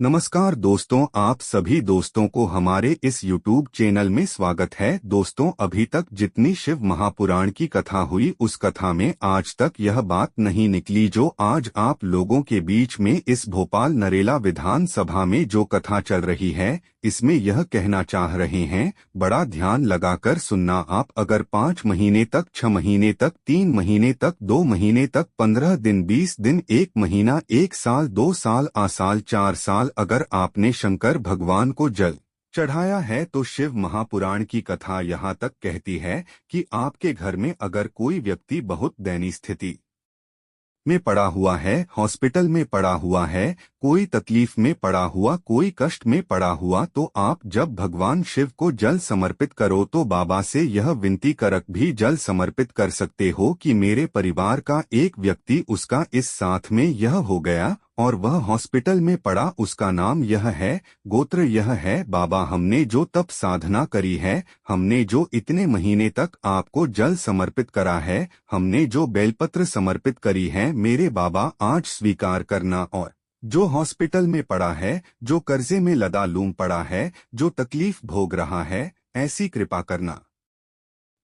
नमस्कार दोस्तों, आप सभी दोस्तों को हमारे इस YouTube चैनल में स्वागत है। दोस्तों, अभी तक जितनी शिव महापुराण की कथा हुई उस कथा में आज तक यह बात नहीं निकली जो आज आप लोगों के बीच में इस भोपाल नरेला विधान सभा में जो कथा चल रही है इसमें यह कहना चाह रहे हैं। बड़ा ध्यान लगाकर सुनना आप। अगर 5 महीने तक, 6 महीने तक, 3 महीने तक, 2 महीने तक, 15 दिन, 20 दिन, 1 महीना, 1 साल, 2 साल, आसाल, 4 साल अगर आपने शंकर भगवान को जल चढ़ाया है तो शिव महापुराण की कथा यहाँ तक कहती है कि आपके घर में अगर कोई व्यक्ति बहुत दयनीय स्थिति में पड़ा हुआ है, हॉस्पिटल में पड़ा हुआ है, कोई तकलीफ में पड़ा हुआ, कोई कष्ट में पड़ा हुआ, तो आप जब भगवान शिव को जल समर्पित करो तो बाबा से यह विनती करक भी जल समर्पित कर सकते हो कि मेरे परिवार का एक व्यक्ति उसका इस साथ में यह हो गया और वह हॉस्पिटल में पड़ा, उसका नाम यह है, गोत्र यह है। बाबा, हमने जो तप साधना करी है, हमने जो इतने महीने तक आपको जल समर्पित करा है, हमने जो बेलपत्र समर्पित करी है, मेरे बाबा आज स्वीकार करना। और जो हॉस्पिटल में पड़ा है, जो कर्जे में लदालूम पड़ा है, जो तकलीफ भोग रहा है, ऐसी कृपा करना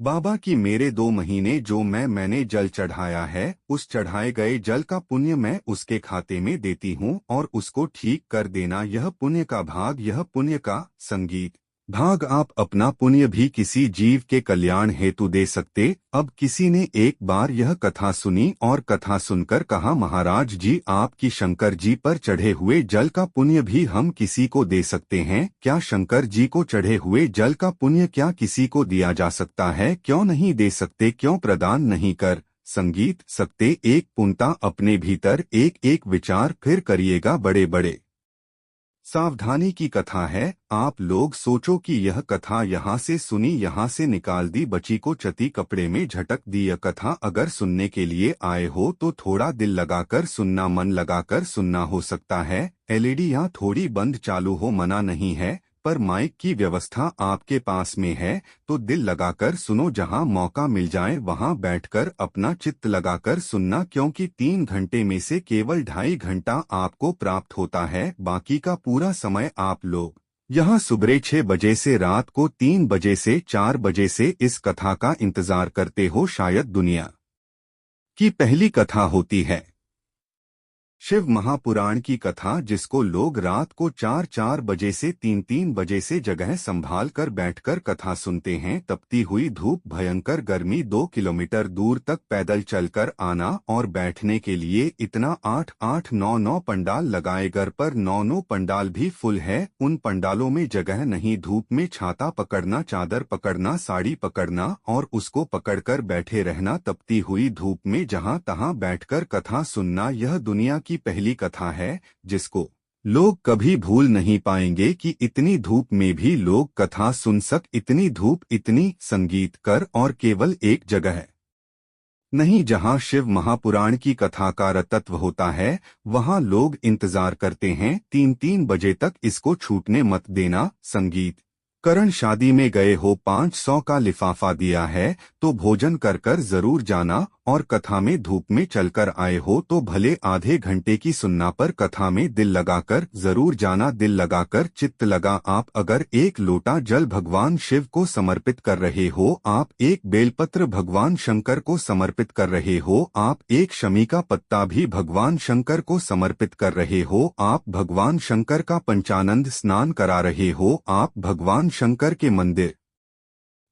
बाबा कि मेरे 2 महीने जो मैंने जल चढ़ाया है, उस चढ़ाए गए जल का पुण्य मैं उसके खाते में देती हूँ और उसको ठीक कर देना। यह पुण्य का भाग, यह पुण्य का संगीत भाग आप अपना पुण्य भी किसी जीव के कल्याण हेतु दे सकते। अब किसी ने एक बार यह कथा सुनी और कथा सुनकर कहा, महाराज जी, आपकी शंकर जी पर चढ़े हुए जल का पुण्य भी हम किसी को दे सकते हैं क्या? शंकर जी को चढ़े हुए जल का पुण्य क्या किसी को दिया जा सकता है? क्यों नहीं दे सकते? क्यों प्रदान नहीं कर संगीत सकते? एक पूर्णता अपने भीतर एक एक विचार फिर करिएगा। बड़े बड़े सावधानी की कथा है। आप लोग सोचो कि यह कथा यहाँ से सुनी, यहाँ से निकाल दी, बची को चती कपड़े में झटक दी। यह कथा अगर सुनने के लिए आए हो तो थोड़ा दिल लगाकर सुनना, मन लगाकर सुनना। हो सकता है एलईडी यहाँ थोड़ी बंद चालू हो, मना नहीं है, पर माइक की व्यवस्था आपके पास में है तो दिल लगाकर सुनो। जहां मौका मिल जाए वहां बैठकर अपना चित्त लगाकर सुनना, क्योंकि 3 घंटे में से केवल 2.5 घंटा आपको प्राप्त होता है। बाकी का पूरा समय आप लोग यहाँ सुबह 6 बजे से रात को 3 बजे से 4 बजे से इस कथा का इंतजार करते हो। शायद दुनिया की पहली कथा होती है शिव महापुराण की कथा, जिसको लोग रात को 4-4 बजे से 3-3 बजे से जगह संभाल कर बैठकर कथा सुनते हैं। तपती हुई धूप, भयंकर गर्मी, 2 किलोमीटर दूर तक पैदल चलकर आना और बैठने के लिए इतना 8-8, 9-9 पंडाल लगाए। घर पर 9-9 पंडाल भी फुल है। उन पंडालों में जगह नहीं। धूप में छाता पकड़ना, चादर पकड़ना, साड़ी पकड़ना और उसको पकड़कर बैठे रहना तपती हुई धूप में, जहां तहां बैठकर कथा सुनना। यह दुनिया की पहली कथा है जिसको लोग कभी भूल नहीं पाएंगे कि इतनी धूप में भी लोग कथा सुन इतनी धूप, इतनी संगीत कर, और केवल एक जगह नहीं जहां शिव महापुराण की कथा का रतत्व होता है, वहां लोग इंतजार करते हैं। 3-3 बजे तक इसको छूटने मत देना। संगीत करण शादी में गए हो, 500 का लिफाफा दिया है तो भोजन कर कर जरूर जाना, और कथा में धूप में चलकर आए हो तो भले आधे घंटे की सुनना, पर कथा में दिल लगाकर जरूर जाना। दिल लगाकर चित्त लगा। आप अगर एक लोटा जल भगवान शिव को समर्पित कर रहे हो, आप एक बेलपत्र भगवान शंकर को समर्पित कर रहे हो, आप एक शमी का पत्ता भी भगवान शंकर को समर्पित कर रहे हो, आप भगवान शंकर का पंचानंद स्नान करा रहे हो, आप भगवान शंकर के मंदिर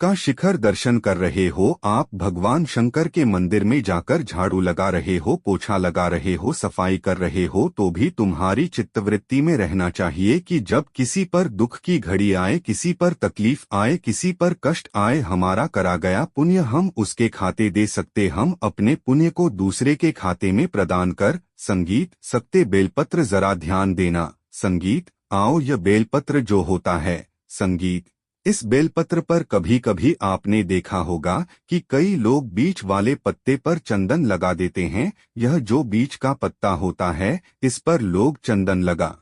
का शिखर दर्शन कर रहे हो, आप भगवान शंकर के मंदिर में जाकर झाड़ू लगा रहे हो, पोछा लगा रहे हो, सफाई कर रहे हो, तो भी तुम्हारी चित्तवृत्ति में रहना चाहिए कि जब किसी पर दुख की घड़ी आए, किसी पर तकलीफ आए, किसी पर कष्ट आए, हमारा करा गया पुण्य हम उसके खाते दे सकते। हम अपने पुण्य को दूसरे के खाते में प्रदान कर संगीत सकते। बेलपत्र जरा ध्यान देना। संगीत आओ, यह बेलपत्र जो होता है संगीत, इस बेलपत्र पर कभी कभी आपने देखा होगा कि कई लोग बीच वाले पत्ते पर चंदन लगा देते हैं। यह जो बीच का पत्ता होता है, इस पर लोग चंदन लगा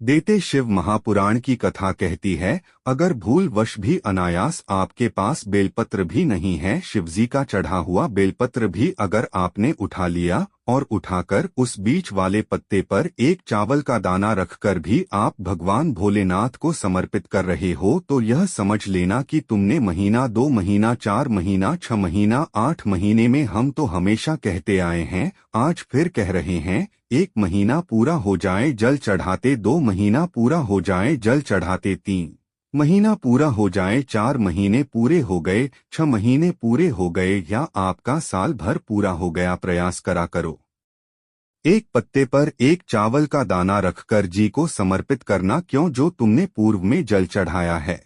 देते। शिव महापुराण की कथा कहती है, अगर भूलवश भी अनायास आपके पास बेलपत्र भी नहीं है, शिवजी का चढ़ा हुआ बेलपत्र भी अगर आपने उठा लिया और उठाकर उस बीच वाले पत्ते पर एक चावल का दाना रखकर भी आप भगवान भोलेनाथ को समर्पित कर रहे हो, तो यह समझ लेना कि तुमने महीना, 2 महीना, 4 महीना, 6 महीना, 8 महीने में, हम तो हमेशा कहते आए हैं, आज फिर कह रहे हैं, 1 महीना पूरा हो जाए जल चढ़ाते, 2 महीना पूरा हो जाए जल चढ़ाते, 3 महीना पूरा हो जाए, 4 महीने पूरे हो गए, 6 महीने पूरे हो गए, या आपका साल भर पूरा हो गया, प्रयास करा करो। एक पत्ते पर एक चावल का दाना रखकर जी को समर्पित करना, क्यों? जो तुमने पूर्व में जल चढ़ाया है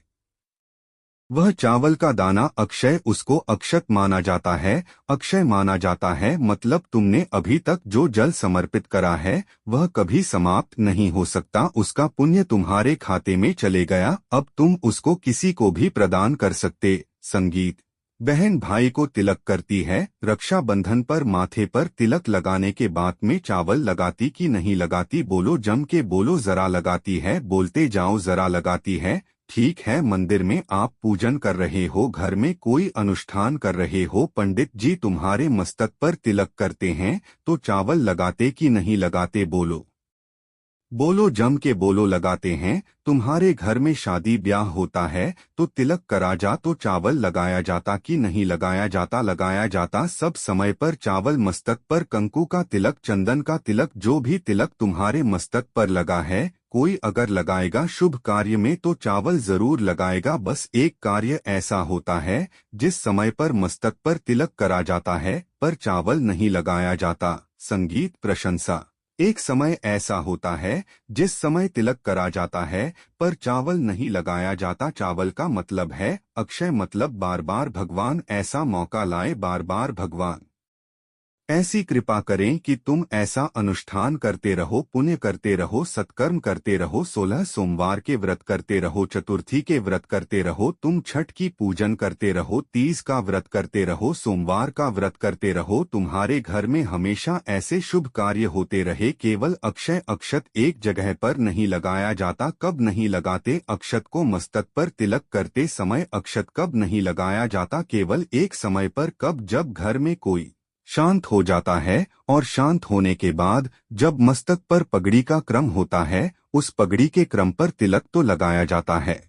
वह चावल का दाना अक्षय, उसको अक्षत माना जाता है। अक्षय माना जाता है मतलब तुमने अभी तक जो जल समर्पित करा है वह कभी समाप्त नहीं हो सकता, उसका पुण्य तुम्हारे खाते में चले गया, अब तुम उसको किसी को भी प्रदान कर सकते। संगीत। बहन भाई को तिलक करती है, रक्षाबंधन पर माथे पर तिलक लगाने के बाद में चावल लगाती कि नहीं लगाती? बोलो, जम के बोलो, जरा लगाती है, बोलते जाओ, जरा लगाती है। ठीक है, मंदिर में आप पूजन कर रहे हो, घर में कोई अनुष्ठान कर रहे हो, पंडित जी तुम्हारे मस्तक पर तिलक करते हैं, तो चावल लगाते कि नहीं लगाते? बोलो बोलो, जम के बोलो, लगाते हैं। तुम्हारे घर में शादी ब्याह होता है तो तिलक करा जा, तो चावल लगाया जाता कि नहीं लगाया जाता? लगाया जाता। सब समय पर चावल, मस्तक पर कंकु का तिलक, चंदन का तिलक, जो भी तिलक तुम्हारे मस्तक पर लगा है, कोई अगर लगाएगा शुभ कार्य में तो चावल जरूर लगाएगा। बस एक कार्य ऐसा होता है जिस समय पर मस्तक पर तिलक करा जाता है पर चावल नहीं लगाया जाता। संगीत। प्रशंसा। एक समय ऐसा होता है जिस समय तिलक करा जाता है पर चावल नहीं लगाया जाता। चावल का मतलब है अक्षय, मतलब बार बार भगवान ऐसा मौका लाए, बार बार भगवान ऐसी कृपा करें कि तुम ऐसा अनुष्ठान करते रहो, पुण्य करते रहो, सत्कर्म करते रहो, 16 सोमवार के व्रत करते रहो, चतुर्थी के व्रत करते रहो, तुम छठ की पूजन करते रहो, 30 का व्रत करते रहो, सोमवार का व्रत करते रहो, तुम्हारे घर में हमेशा ऐसे शुभ कार्य होते रहे। केवल अक्षय, अक्षत एक जगह पर नहीं लगाया जाता। कब नहीं लगाते? अक्षत को मस्तक पर तिलक करते समय अक्षत कब नहीं लगाया जाता? केवल एक समय पर। कब? जब घर में कोई शांत हो जाता है, और शांत होने के बाद जब मस्तक पर पगड़ी का क्रम होता है, उस पगड़ी के क्रम पर तिलक तो लगाया जाता है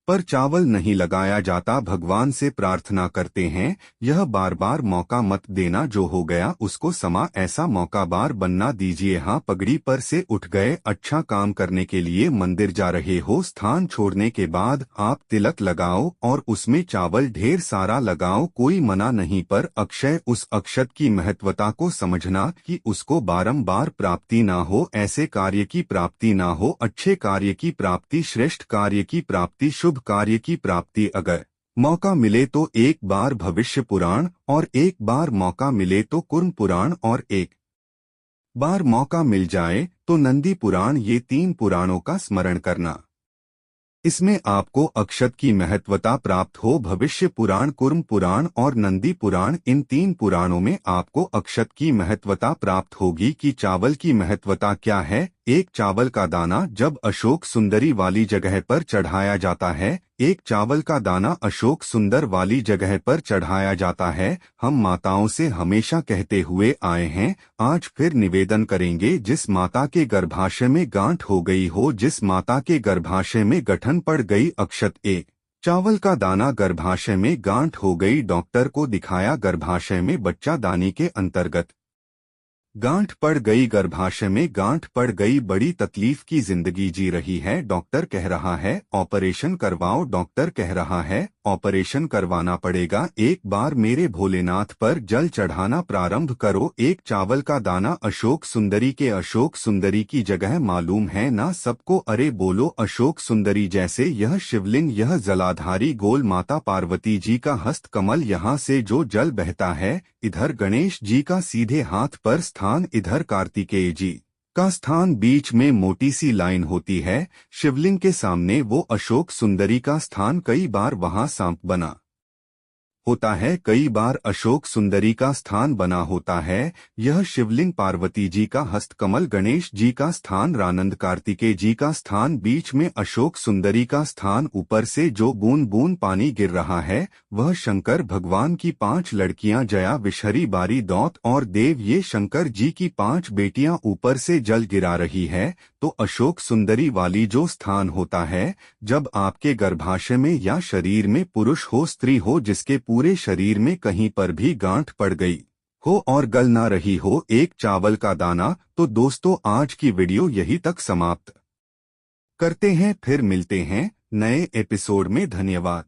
पर चावल नहीं लगाया जाता। भगवान से प्रार्थना करते हैं, यह बार बार मौका मत देना, जो हो गया उसको समा, ऐसा मौका बार बनना दीजिए। हाँ, पगड़ी पर से उठ गए, अच्छा काम करने के लिए मंदिर जा रहे हो, स्थान छोड़ने के बाद आप तिलक लगाओ और उसमें चावल ढेर सारा लगाओ, कोई मना नहीं, पर अक्षय, उस अक्षत की महत्वता को समझना कि उसको बारंबार प्राप्ति ना हो, ऐसे कार्य की प्राप्ति ना हो, अच्छे कार्य की प्राप्ति, श्रेष्ठ कार्य की प्राप्ति, शुभ कार्य की प्राप्ति। अगर मौका मिले तो एक बार भविष्य पुराण, और एक बार मौका मिले तो कुर्म पुराण, और एक बार मौका मिल जाए तो नंदी पुराण, ये 3 पुराणों का स्मरण करना। इसमें आपको अक्षत की महत्वता प्राप्त हो। भविष्य पुराण, कुर्म पुराण और नंदी पुराण, इन 3 पुराणों में आपको अक्षत की महत्वता प्राप्त होगी कि चावल की महत्वता क्या है। एक चावल का दाना जब अशोक सुंदरी वाली जगह पर चढ़ाया जाता है, एक चावल का दाना अशोक सुंदर वाली जगह पर चढ़ाया जाता है। हम माताओं से हमेशा कहते हुए आए हैं, आज फिर निवेदन करेंगे, जिस माता के गर्भाशय में गांठ हो गई हो, जिस माता के गर्भाशय में गठन पड़ गई, अक्षत एक चावल का दाना गर्भाशय में गांठ हो गई, डॉक्टर को दिखाया, गर्भाशय में बच्चा दानी के अंतर्गत गांठ पड़ गई, गर्भाशय में गांठ पड़ गई, बड़ी तकलीफ की जिंदगी जी रही है, डॉक्टर कह रहा है ऑपरेशन करवाओ, डॉक्टर कह रहा है ऑपरेशन करवाना पड़ेगा। एक बार मेरे भोलेनाथ पर जल चढ़ाना प्रारंभ करो। एक चावल का दाना अशोक सुंदरी के, अशोक सुंदरी की जगह मालूम है ना सबको? अरे बोलो, अशोक सुंदरी जैसे यह शिवलिंग, यह जलाधारी गोल माता पार्वती जी का हस्त कमल, यहाँ से जो जल बहता है, इधर गणेश जी का सीधे हाथ पर स्थान, इधर कार्तिकेय जी का स्थान, बीच में मोटी सी लाइन होती है, शिवलिंग के सामने वो अशोक सुंदरी का स्थान, कई बार वहां सांप बना होता है। कई बार अशोक सुंदरी का स्थान बना होता है। यह शिवलिंग पार्वती जी का हस्तकमल, गणेश जी का स्थान, रानंद कार्तिकेय जी का स्थान, बीच में अशोक सुंदरी का स्थान, ऊपर से जो बूंद बूंद पानी गिर रहा है वह शंकर भगवान की 5 लड़कियां जया, विषहरी, बारी, दौत और देव, ये शंकर जी की 5 बेटियां ऊपर से जल गिरा रही है। तो अशोक सुंदरी वाली जो स्थान होता है, जब आपके गर्भाशय में या शरीर में पुरुष हो, स्त्री हो, जिसके पूरे शरीर में कहीं पर भी गांठ पड़ गई हो और गल ना रही हो एक चावल का दाना। तो दोस्तों आज की वीडियो यही तक समाप्त करते हैं, फिर मिलते हैं नए एपिसोड में। धन्यवाद।